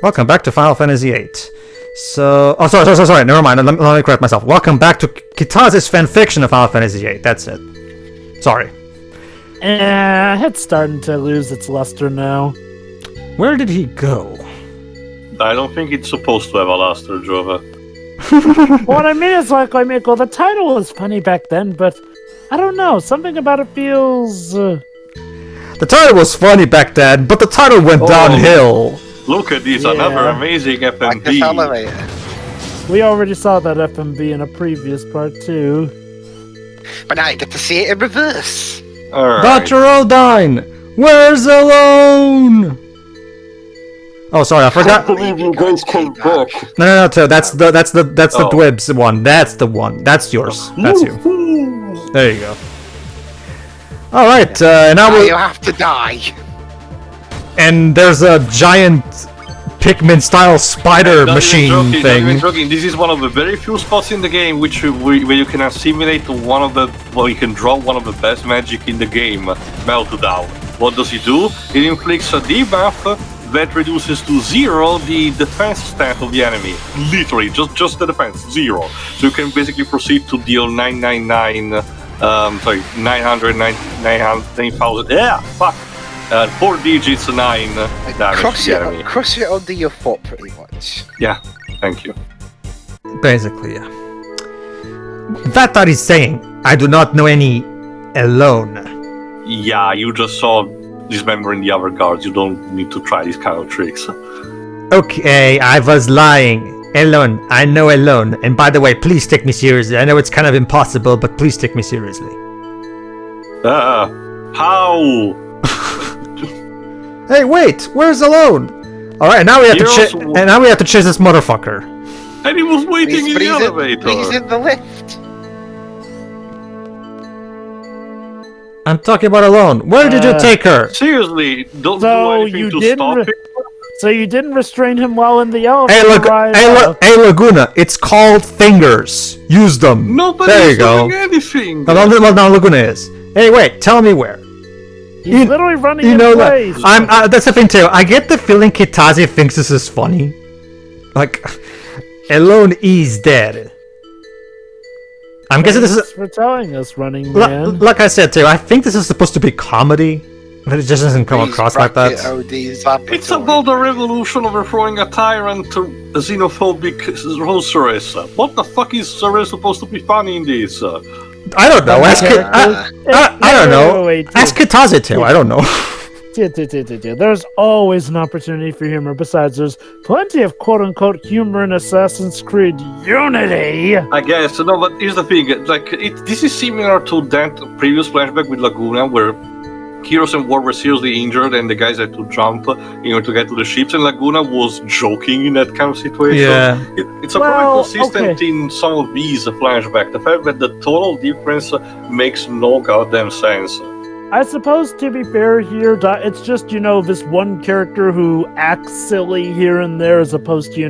Welcome back to Final Fantasy VIII. So, oh, sorry, never mind. Let me correct myself. Welcome back to Kitaz's fanfiction of Final Fantasy VIII. That's it. Sorry. It's starting to lose its luster now. Where did he go? I don't think it's supposed to have a luster, Jova. What I mean is, well, the title was funny back then, but I don't know. Something about it feels. The title was funny back then, but the title went downhill. Look at this, another amazing FMV. We already saw that FMV in a previous part too. But now you get to see it in reverse. Alright. Dr. Odine, where's Ellone? Oh, sorry, I forgot. I can't believe you guys came back. No, that's the Dwibs one. That's the one. That's yours. That's you. There you go. All right, now you have to die. And there's a giant Pikmin-style spider machine thing. This is one of the very few spots in the game where you can assimilate you can draw one of the best magic in the game, Meltdown. What does he do? It inflicts a debuff that reduces to 0 the defense stat of the enemy. Literally, just the defense, 0. So you can basically proceed to deal 9,000, yeah, fuck! 4 digits, 9 damage to the enemy. Crush it under your foot, pretty much. Yeah, thank you. Basically, yeah. That is saying, I do not know any Ellone. Yeah, you just saw dismembering the other guards. You don't need to try these kind of tricks. Okay, I was lying. Ellone, I know Ellone. And by the way, please take me seriously. I know it's kind of impossible, but please take me seriously. How? Hey, wait! Where's Ellone? All right, now we have to chase. And now we have to chase this motherfucker. And he was waiting in the elevator. He's in the lift. I'm talking about Ellone. Where did you take her? Seriously, don't do anything to stop it. So you didn't restrain him while in the elevator? Hey, Laguna, it's called fingers. Use them. Nobody's doing anything. No, Laguna is. Hey, wait, tell me where. He's literally running in place. That's the thing too. I get the feeling Kitazi thinks this is funny. Like, Ellone is dead. I'm guessing this is for telling us, running man. Like I said too, I think this is supposed to be comedy, but it just doesn't come across like that. It's about the revolution overthrowing a tyrant to a xenophobic sorceress. What the fuck is sorceress supposed to be funny in this? I don't know. I don't know. Ask Kitazi too. I don't know. There's always an opportunity for humor. Besides, there's plenty of quote-unquote humor in Assassin's Creed Unity. I guess. No, but here's the thing. This is similar to that previous flashback with Laguna, where Kiros and Ward were seriously injured and the guys had to jump in order to get to the ships, and Laguna was joking in that kind of situation. Yeah. It's probably consistent in some of these flashbacks. The fact that the total difference makes no goddamn sense. I suppose, to be fair here, it's just, this one character who acts silly here and there as opposed to,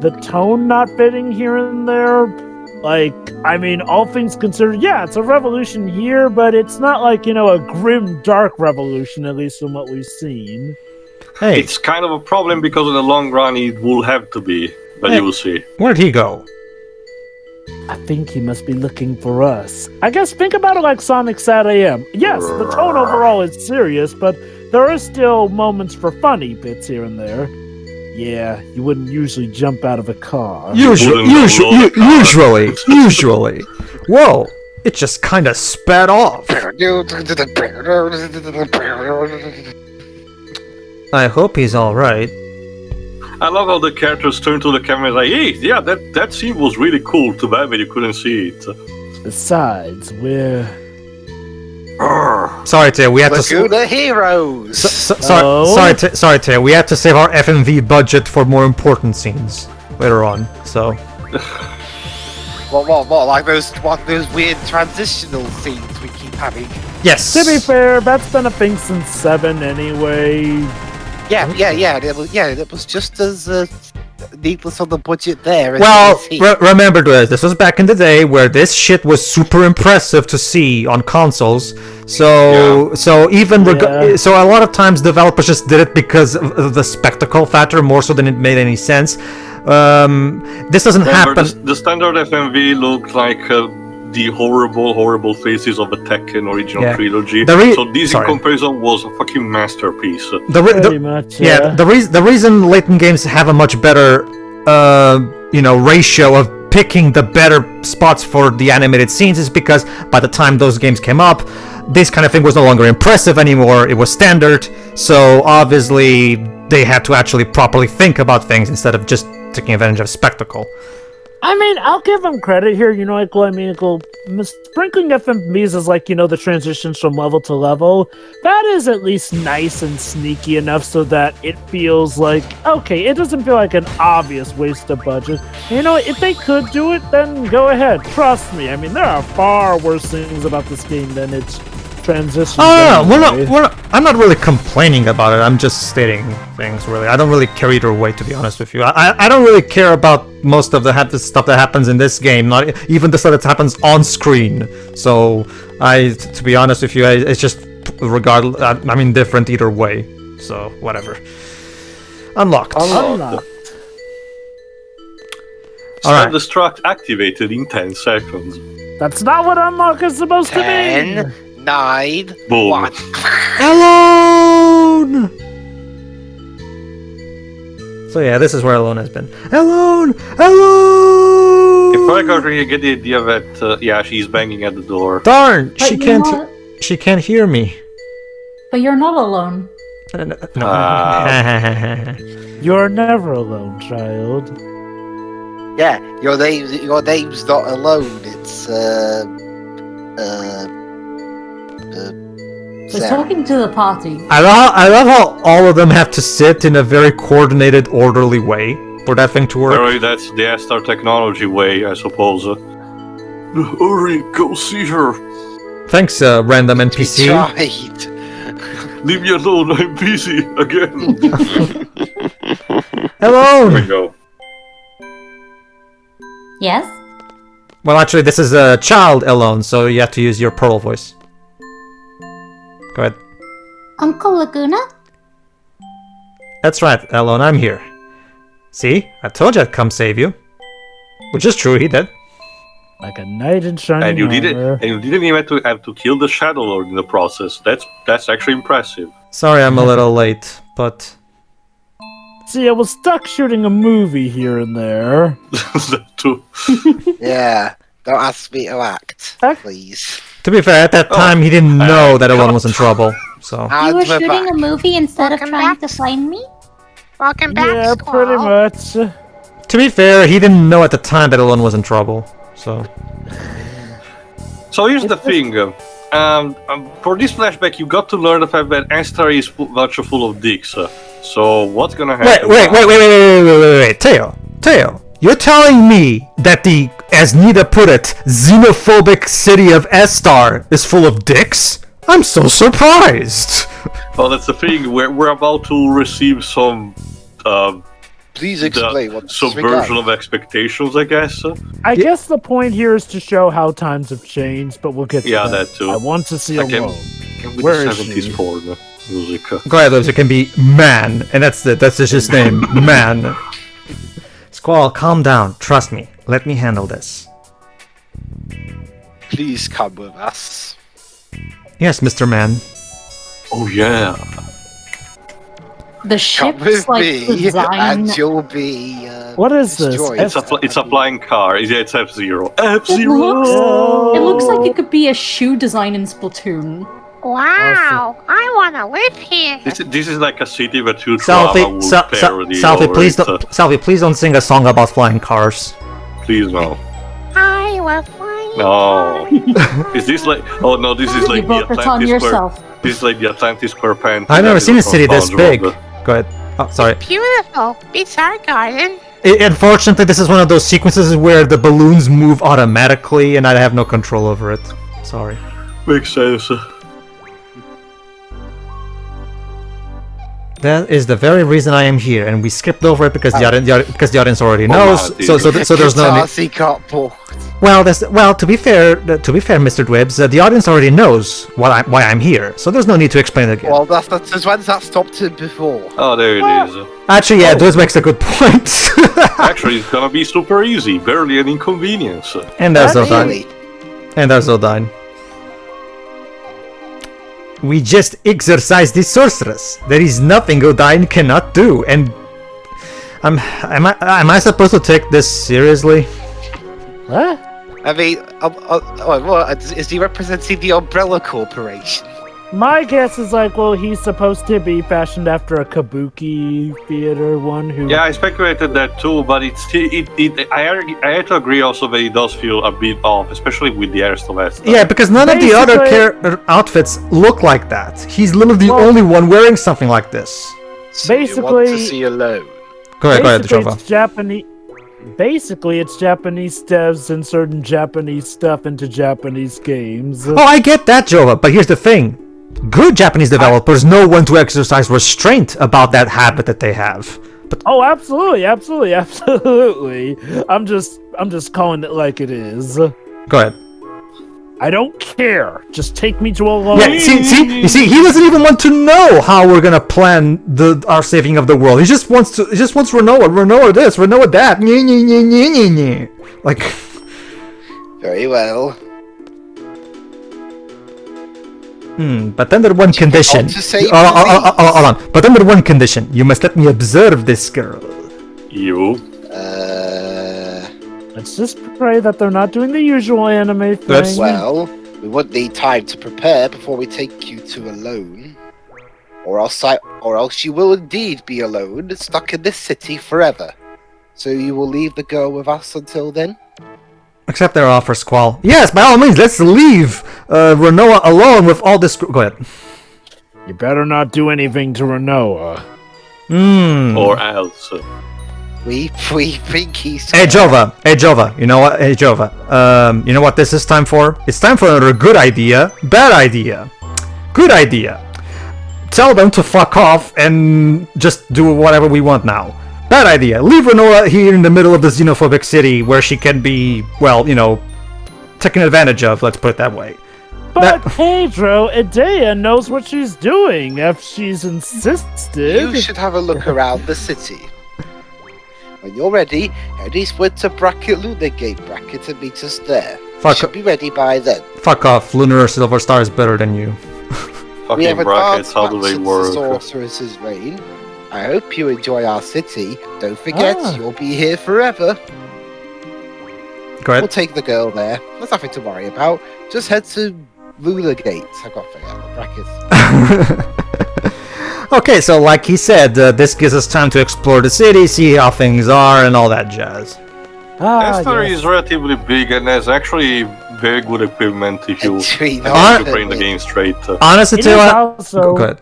the tone not fitting here and there. All things considered, yeah, it's a revolution here, but it's not like, a grim, dark revolution, at least from what we've seen. Hey. It's kind of a problem because in the long run it will have to be, but you will see. Where'd he go? I think he must be looking for us. I guess think about it like Sonic Sad AM. Yes, the tone overall is serious, but there are still moments for funny bits here and there. Yeah, you wouldn't usually jump out of a car. Usually. Whoa, it just kind of spat off. I hope he's alright. I love how the characters turn to the camera and like, hey, yeah, that scene was really cool. Too bad that you couldn't see it. Besides, we're... Sorry, Tay, we have to... Laguna heroes! Sorry, Tay, we have to save our FMV budget for more important scenes later on, so... What, like those weird transitional scenes we keep having? Yes! To be fair, that's been a thing since 7 anyway. Yeah, it was just as needless on the budget there. Well, as it is. remember this was back in the day where this shit was super impressive to see on consoles. So even so a lot of times developers just did it because of the spectacle factor more so than it made any sense. This doesn't happen. The standard FMV looked like the horrible faces of the Tekken original trilogy. So this in comparison was a fucking masterpiece. Pretty much, The reason Layton games have a much better ratio of picking the better spots for the animated scenes is because by the time those games came up, this kind of thing was no longer impressive anymore. It was standard. So obviously they had to actually properly think about things instead of just taking advantage of spectacle. I mean, I'll give them credit here, sprinkling FMVs is like, the transitions from level to level. That is at least nice and sneaky enough so that it feels like, okay, it doesn't feel like an obvious waste of budget. If they could do it, then go ahead. Trust me. I mean, there are far worse things about this game than its transition. I'm not really complaining about it. I'm just stating things, really. I don't really care either way, to be honest with you. I don't really care about most of the stuff that happens in this game, not even the stuff that happens on screen. So, to be honest with you, it's just regardless. I'm indifferent either way. So, whatever. Unlocked. Alright. Self-destruct activated in 10 seconds. That's not what unlock is supposed to be. 9, Boom. 1. Ellone! So yeah, this is where Ellone has been. Ellone! If I got really get the idea that she's banging at the door. Darn! But She can't hear me. But you're not alone. No. You're never alone, child. Yeah, your name's not alone. It's We're talking to the party. I love how all of them have to sit in a very coordinated, orderly way for that thing to work. Really, that's the Esthar technology way, I suppose. Hurry, go see her. Thanks, random NPC. Tried. Leave me alone, I'm busy again. Hello! There we go. Yes? Well, actually, this is a child Ellone, so you have to use your pearl voice. Go ahead. Uncle Laguna? That's right, Ellone, I'm here. See? I told you I'd come save you. Which is true, he did. Like a knight in shining And you armor. didn't even have to kill the Shadow Lord in the process. That's actually impressive. Sorry I'm a little late, but... See, I was stuck shooting a movie here and there. That too. Yeah, don't ask me to act, please. To be fair, at that time he didn't know that Ellone was in trouble, so... You were And we're shooting back. a movie instead of trying to find me? Welcome back, Yeah, Squall. pretty much. To be fair, he didn't know at the time that Ellone was in trouble, so... So here's the thing. For this flashback, you got to learn the fact that Esthar is much full of dicks. So what's gonna happen? Wait, Teo, you're telling me that the, as Nita put it, xenophobic city of Esthar is full of dicks? I'm so surprised! Well, that's the thing. We're about to receive some Please explain what subversion of expectations, I guess. I guess the point here is to show how times have changed, but we'll get to that. That too. I want to see I can- Ellone. With Where the is 70s she? porn music. Go ahead, Liz, it can be Man, and that's it, that's just his name, Man. Squall, calm down, trust me, let me handle this. Please come with us. Yes, Mr. Man. Oh yeah. The Come ship's with like me, design. and you'll be. What is this? destroyed. It's a flying car. Yeah, it's F-Zero. It F-Zero! looks like it could be a shoe design in Splatoon. Wow, I want to live here. This is like a city that Futurama would parody Selfie, please don't sing a song about flying cars. Please no. I will fly. No. Is this like... Oh no, this is You like the brought the tongue Atlantis Square... yourself. This is like the Atlantis Square Panther. I've never seen a city this Founder big. of Go ahead. Oh, sorry. Beautiful. It's our garden. Unfortunately, this is one of those sequences where the balloons move automatically and I have no control over it. Sorry. Makes sense. That is the very reason I am here, and we skipped over it because the audience already knows. So there's no need. Got bored. Well, to be fair, Mr. Dwibbs, the audience already knows why I'm here. So there's no need to explain it again. Well, that's when's that stopped him before? Oh, there it is. Actually, yeah, Dwibbs makes a good point. Actually, it's gonna be super easy, barely an inconvenience. And there's Really? Odine. And there's Odine. We just exercised the sorceress. There is nothing Odine cannot do, and am I supposed to take this seriously? What? I mean, is he representing the Umbrella Corporation? My guess is like, well, he's supposed to be fashioned after a kabuki theater one who... Yeah, I speculated that too, but I have to agree also that it does feel a bit off, especially with the hairstyle. Yeah, because none of the other outfits look like that. He's literally the only one wearing something like this. So you want to see Ellone? Go ahead, Jova. It's Japanese. Basically, it's Japanese devs inserting Japanese stuff into Japanese games. Oh, I get that, Jova, but here's the thing. Good Japanese developers know when to exercise restraint about that habit that they have. But oh, absolutely. I'm just calling it like it is. Go ahead. I don't care. Just take me to Ellone. Yeah, see, he doesn't even want to know how we're gonna plan our saving of the world. He just wants Rinoa this, Rinoa that. Like, very well. But under one condition. Hold on. But under one condition, you must let me observe this girl. You? Let's just pray that they're not doing the usual anime thing. Well, we would need time to prepare before we take you to Ellone, or else you will indeed be alone, stuck in this city forever. So you will leave the girl with us until then? Accept their offer, Squall. Yes, by all means, let's leave Rinoa alone with all this. Go ahead. You better not do anything to Rinoa. Or else. We think he's... Hey Jova, you know what? Hey Jova, you know what this is time for? It's time for another good idea, bad idea. Good idea. Tell them to fuck off and just do whatever we want now. Bad idea. Leave Rinoa here in the middle of the xenophobic city where she can be, well, you know, taken advantage of, let's put it that way. But Pedro, Idea knows what she's doing if she's insisted. You should have a look around the city. When you're ready, head eastward to Luna Gate Bracket and meet us there. Should be ready by then. Fuck off, Lunar Silver Star is better than you. Fucking brackets, how do they work? The sorceress's reign. I hope you enjoy our city. Don't forget, you'll be here forever. Go ahead. We'll take the girl there. There's nothing to worry about. Just head to Luna Gate. I got to figure out the brackets. Okay, so like he said, this gives us time to explore the city, see how things are, and all that jazz. Esthar is relatively big and has actually very good equipment if you bring the game straight. Honestly, too, go ahead.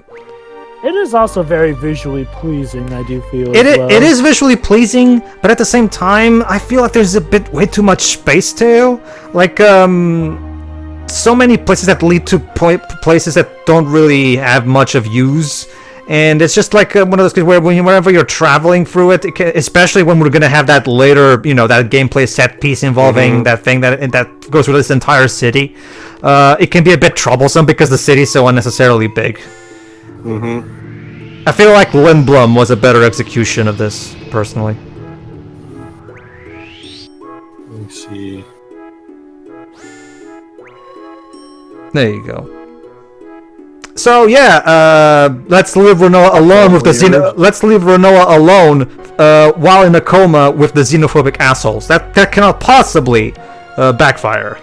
It is also very visually pleasing, I do feel. It is visually pleasing, but at the same time, I feel like there's a bit way too much space too. Like, so many places that lead to places that don't really have much of use. And it's just like one of those cases where whenever you're traveling through it, especially when we're gonna have that later, you know, that gameplay set piece involving that thing that goes through this entire city, it can be a bit troublesome because the city's so unnecessarily big. I feel like Lindblom was a better execution of this, personally. Let me see. There you go. So yeah, let's leave Rinoa alone with the Let's leave Rinoa alone while in a coma with the xenophobic assholes. That cannot possibly backfire.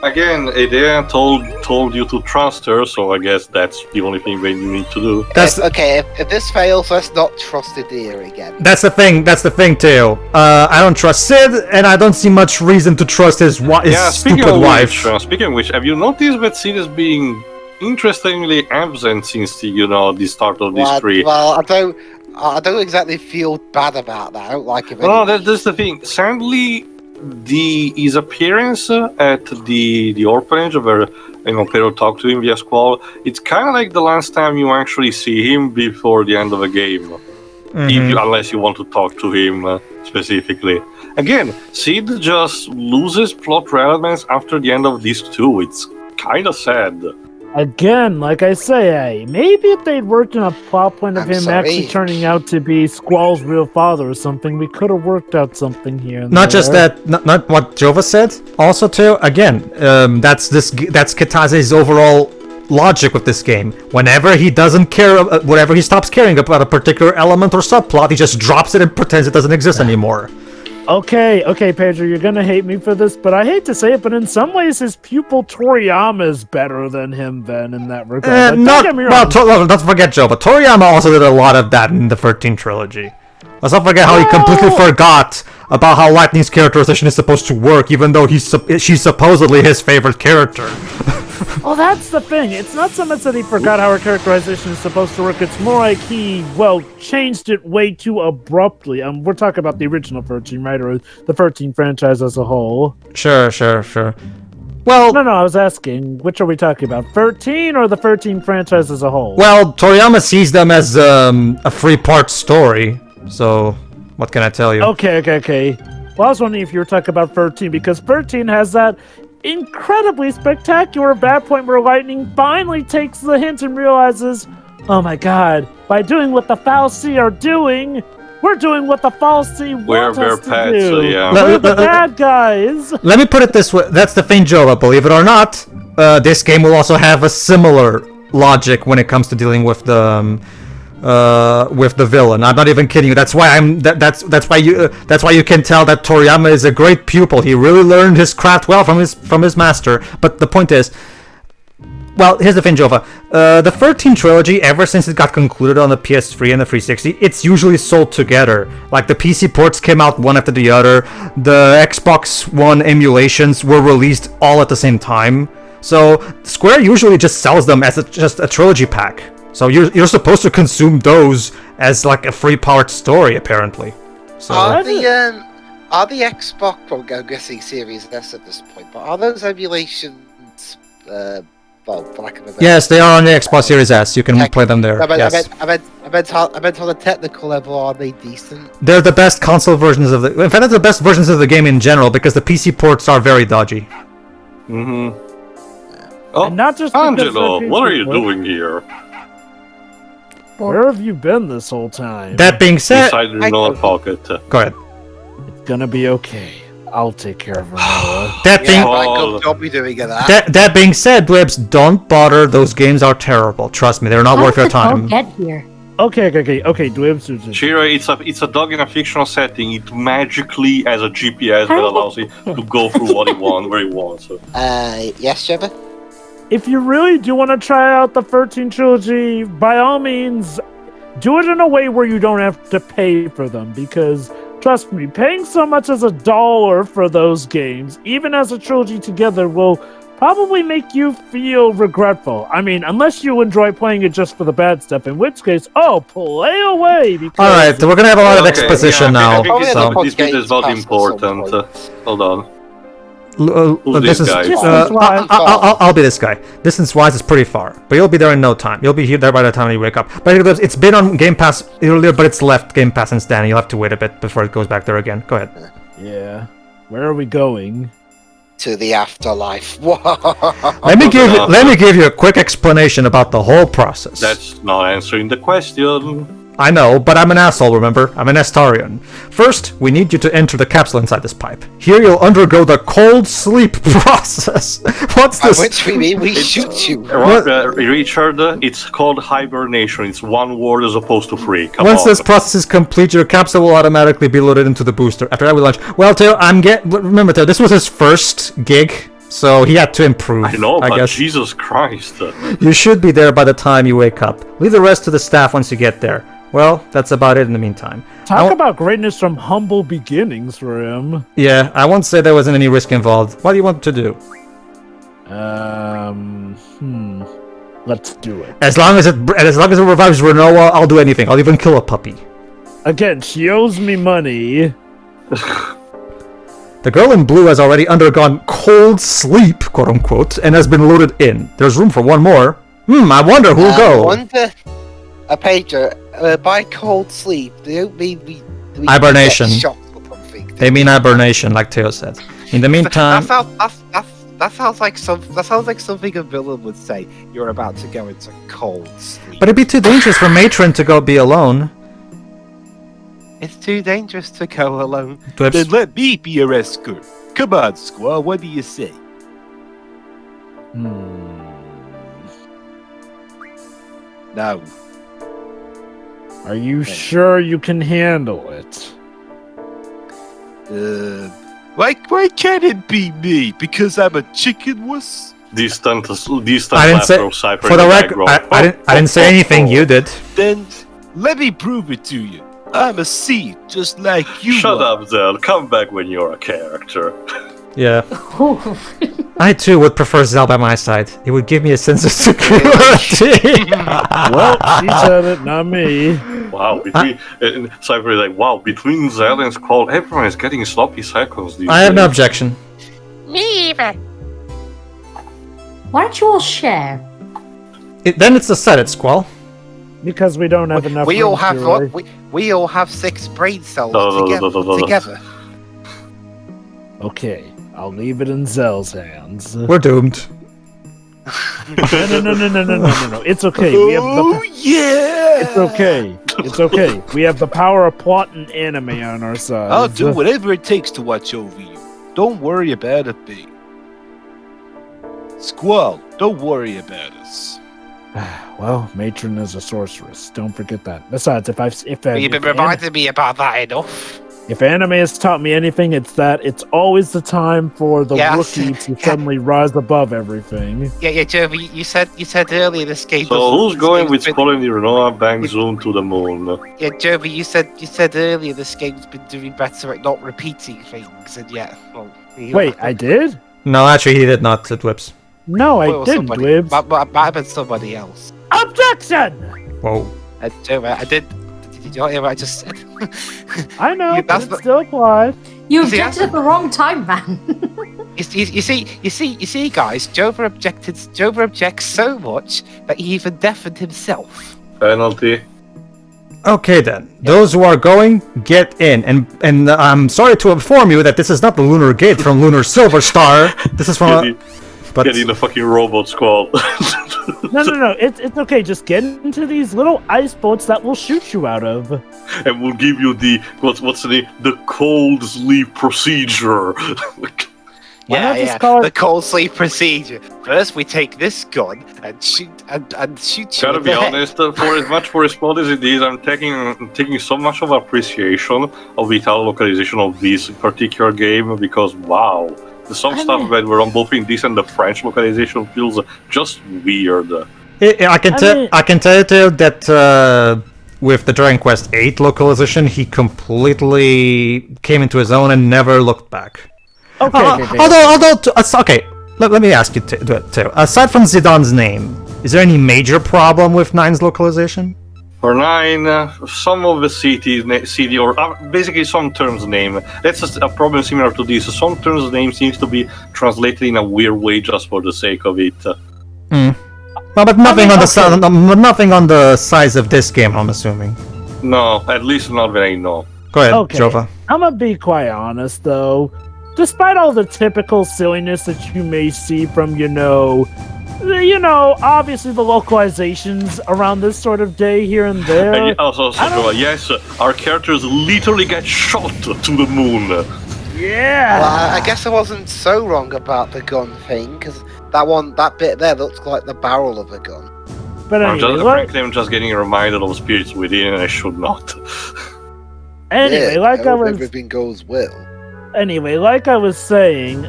Again, Idea told you to trust her, so I guess that's the only thing that you need to do. Okay, if this fails, let's not trust Idea again. That's the thing too. I don't trust Sid, and I don't see much reason to trust his stupid wife. Speaking of which, have you noticed that Sid is being interestingly absent since the start of this tree? Well, I don't exactly feel bad about that. I don't like him. No, that's the thing. Sadly, his appearance at the orphanage where Pedro talk to him via Squall, it's kind of like the last time you actually see him before the end of the game. Unless you want to talk to him specifically. Again, Sid just loses plot relevance after the end of these two. It's kind of sad. Again, like I say, maybe if they'd worked on a plot point of him actually turning out to be Squall's real father or something, we could have worked out something here. And Not just that, not what Jova said. Also, too, again, that's Kitaze's overall logic with this game. Whenever he doesn't care, whenever he stops caring about a particular element or subplot, he just drops it and pretends it doesn't exist anymore. Okay, Pedro, you're gonna hate me for this, but I hate to say it, but in some ways his pupil Toriyama is better than him then in that regard. Don't forget, Joe, but Toriyama also did a lot of that in the 13 trilogy. Let's not forget how he completely forgot about how Lightning's characterization is supposed to work, even though she's supposedly his favorite character. Well, that's the thing. It's not so much that he forgot how her characterization is supposed to work. It's more like he, changed it way too abruptly. We're talking about the original 13, right? Or the 13 franchise as a whole. Sure. Well... No, I was asking, which are we talking about? 13 or the 13 franchise as a whole? Well, Toriyama sees them as a 3-part story, so what can I tell you? Okay. Well, I was wondering if you were talking about 13, because 13 has that incredibly spectacular bad point where Lightning finally takes the hint and realizes, oh my god, by doing what the Fal'Cie are doing, we're doing what the Fal'Cie want us to do. Yeah. We're the bad guys. Let me put it this way. That's the thing, Joe. Believe it or not, this game will also have a similar logic when it comes to dealing with the villain. I'm not even kidding you. That's why that's why you can tell that Toriyama is a great pupil. He really learned his craft well from his master. But the point is, well, here's the thing, Jova. The 13 trilogy, ever since it got concluded on the PS3 and the 360, it's usually sold together. Like, the PC ports came out one after the other. The Xbox One emulations were released all at the same time. So Square usually just sells them as just a trilogy pack. So you're supposed to consume those as like a 3-part story, apparently. So are the Xbox, well, I'm guessing Series S at this point, but are those emulations, for lack of a better... Yes, they are on the Xbox Series S. You can play them there. Yes. I meant on a technical level, are they decent? They're the best console versions of the... In fact, they're the best versions of the game in general, because the PC ports are very dodgy. Oh, and not just Angelo, what are you doing here? Where have you been this whole time? That being said... Inside Rinoa pocket. Go ahead. It's gonna be okay. I'll take care of Rinoa. Don't be doing that. That being said, Dwebs, don't bother. Those games are terrible. Trust me, they're not worth your time. Get here. Okay, Dwebs. Shira, it's a dog in a fictional setting. It magically has a GPS that allows him to go through what he wants, where he wants. Yes, Sheva? If you really do want to try out the 13 trilogy, by all means, do it in a way where you don't have to pay for them, because, trust me, paying so much as $1 for those games, even as a trilogy together, will probably make you feel regretful. I mean, unless you enjoy playing it just for the bad stuff, in which case, play away! Alright, we're gonna have a lot of exposition now. This bit is not important. Hold on. This is I'll be this guy. Distance-wise, is pretty far, but you'll be there in no time. You'll be there by the time you wake up. But it's been on Game Pass earlier, but it's left Game Pass since then. You'll have to wait a bit before it goes back there again. Go ahead. Yeah. Where are we going? To the afterlife. Let me give you a quick explanation about the whole process. That's not answering the question. I know, but I'm an asshole, remember? I'm an Estharian. First, we need you to enter the capsule inside this pipe. Here you'll undergo the cold sleep process. What's this? By which we mean we shoot you. Richard, it's called hibernation. It's one word as opposed to 3. Once this process is complete, your capsule will automatically be loaded into the booster. After that, we launch. Well, Teo, remember, Teo, this was his first gig, so he had to improve. I know, but guess. Jesus Christ. You should be there by the time you wake up. Leave the rest to the staff once you get there. Well, that's about it in the meantime. Talk about greatness from humble beginnings for him. Yeah, I won't say there wasn't any risk involved. What do you want to do? Let's do it. As long as it revives Rinoa, I'll do anything. I'll even kill a puppy. Again, she owes me money. The girl in blue has already undergone cold sleep, quote unquote, and has been loaded in. There's room for one more. I wonder who'll I go. wonder, Pedro, by cold sleep, they don't mean we Hibernation. get shocked or something. They mean hibernation, like Theo said. In the meantime, That sounds like something a villain would say. You're about to go into cold sleep. but it'd be too dangerous for Matron to go be alone. It's too dangerous to go alone. Dwips. Then let me be your escort. Come on, Squall, what do you say? No. Are you sure you can handle it? Why can't it be me? Because I'm a chicken wuss? Distant I didn't say. laughter of Cypher For in the the record, background. I didn't say anything. You did. Then let me prove it to you. I'm a seed, just like you Shut are. up, Zell. Come back when you're a character. Yeah. I too would prefer Zell by my side. It would give me a sense of security. Well, she said it, not me. Wow, Cypher is like, wow, between Zell and Squall, everyone is getting sloppy seconds these I have no days. objection. Me either. Why don't you all share? Then it's decided, Squall. Because we don't have enough. We all room, have Julie. what? We all have 6 brain cells No. together. Okay, I'll leave it in Zell's hands. We're doomed. No. It's okay. We have Oh, yeah! It's okay. It's okay. We have the power of plot and anime on our side. I'll do whatever it takes to watch over you. Don't worry about a thing. Squall, don't worry about us. Well, Matron is a sorceress. Don't forget that. Besides, You've been reminding me about that enough. if anime has taught me anything, it's that it's always the time for the Yes. rookie to suddenly rise above everything. Yeah, Jovi, you said earlier this game. So who's going with been, Squall and Rinoa bang zoom to the moon? Yeah, Jovi, you said earlier this game's been doing better at not repeating things, and yet, well, Wait, I did? No, actually, he did not. It whips. No, I didn't, Dwibs. Might have been somebody else. Objection! Whoa. Jovi, I did. Did you not hear what I just said? I know, Yeah, but that's it the- still applies. You See, objected at the wrong time, man. You see, guys, Jova objects so much that he even deafened himself. Penalty. Okay then. Those who are going, get in. And I'm sorry to inform you that this is not the Lunar Gate from Lunar Silver Star. This is from Get in the fucking robot, Squall. No. It's okay. Just get into these little ice boats that will shoot you out of. And we'll give you the what's the name? The cold sleep procedure. Why not just call it- The cold sleep procedure. First, we take this gun and shoot you. Gotta in be the head. honest, for as much for as small as it is, I'm taking so much of appreciation of the Italian localization of this particular game because wow, some stuff that were on both in this and the French localization feels just weird. I can tell you that with the Dragon Quest VIII localization, he completely came into his own and never looked back. Okay. Okay, let me ask you too. Aside from Zidane's name, is there any major problem with 9's localization? For 9, some of the city or basically some terms name. That's a problem similar to this. Some terms name seems to be translated in a weird way just for the sake of it. Well, but nothing nothing on the size of this game, I'm assuming. No, at least not that I know. Go ahead, Okay. Jova. I'm gonna be quite honest, though. Despite all the typical silliness that you may see from, obviously the localizations around this sort of day here and there. And also, yes, our characters literally get shot to the moon. Yeah. Well, I guess I wasn't so wrong about the gun thing, because that bit there looks like the barrel of a gun. But anyway, Frankly, I'm just getting reminded of spirits within, and I should not. anyway, like I was. Everything goes well. Anyway, like I was saying,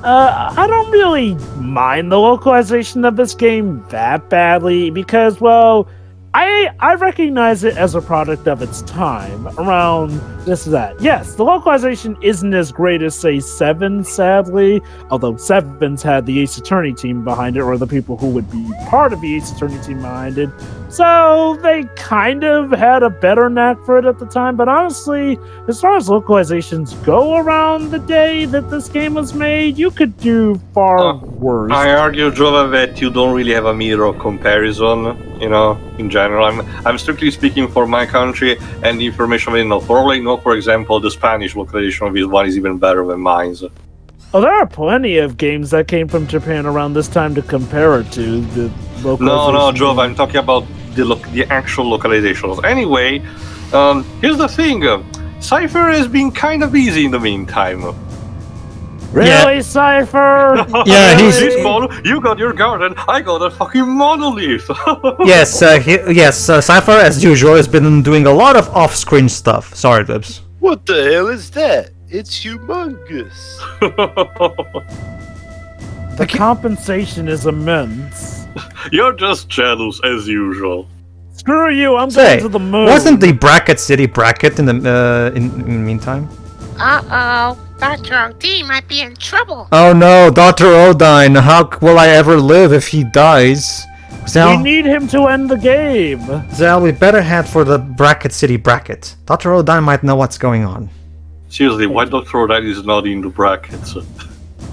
I don't really mind the localization of this game that badly because, well, I recognize it as a product of its time around this or that. Yes, the localization isn't as great as, say, 7, sadly, although 7's had the Ace Attorney team behind it, or the people who would be part of the Ace Attorney team behind it. So they kind of had a better knack for it at the time, but honestly, as far as localizations go around the day that this game was made, you could do far worse. I argue, Jova, that you don't really have a mirror of comparison, in general. I'm strictly speaking for my country and the information I know. For all I know, for example, the Spanish localization of this one is even better than mine. Oh, there are plenty of games that came from Japan around this time to compare it to. The localization. No, Jova, I'm talking about the actual localizations. Anyway, here's the thing. Cypher has been kind of busy in the meantime. Really, Cypher? Yeah, he's- You got your garden, I got a fucking monolith. Yes, Cypher, as usual, has been doing a lot of off-screen stuff. Sorry, Dibs. What the hell is that? It's humongous. The compensation is immense. You're just jealous, as usual. Screw you, I'm Say, going to the moon. wasn't the Bracket City bracket in the in meantime? Uh-oh. Dr. O.D. might be in trouble. Oh no, Dr. Odine, how will I ever live if he dies? We Zell, need him to end the game. Zell, we better head for the Bracket City bracket. Dr. Odine might know what's going on. Seriously, why Dr. O'Reilly is not in the brackets?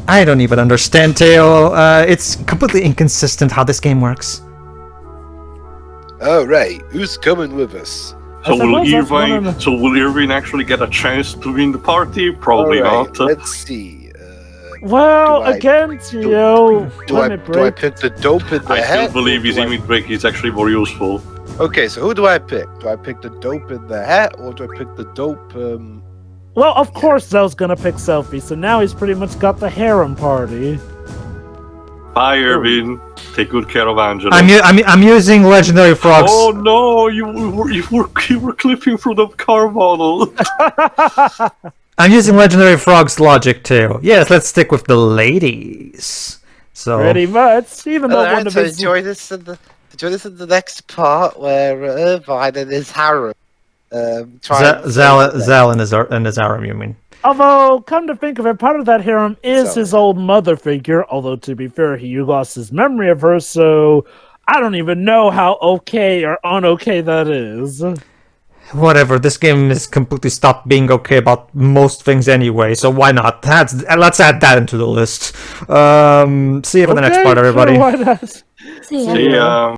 I don't even understand, Teo. It's completely inconsistent how this game works. Oh, right. Who's coming with us? So will, suppose that's one of Irvine actually get a chance to win the party? Probably Alright, not. let's see. Well, Do I- again, Tio, Do I limit do I break. pick the dope in the I hat? still believe or his do I- image break is actually more useful. Okay, so who do I pick? Do I pick the dope in the hat, or do I pick the dope? Well, of course Zell's gonna pick Selfie, so now he's pretty much got the harem party. Bye, Irvine. Take good care of Angela. I'm using legendary frogs. Oh no! You were clipping through the car model. I'm using legendary frogs logic too. Yes, let's stick with the ladies. So Pretty much, even though one Alright, of so his... enjoy this in the next part where Irvine and his harem Zell and his harem, you mean? Although, come to think of it, part of that harem is So- his old mother figure, although to be fair, he lost his memory of her, so I don't even know how okay or un-okay that is. Whatever, this game has completely stopped being okay about most things anyway, so why not? Let's add that into the list. See you for the next Okay, part, sure, everybody. why not? See ya. See ya.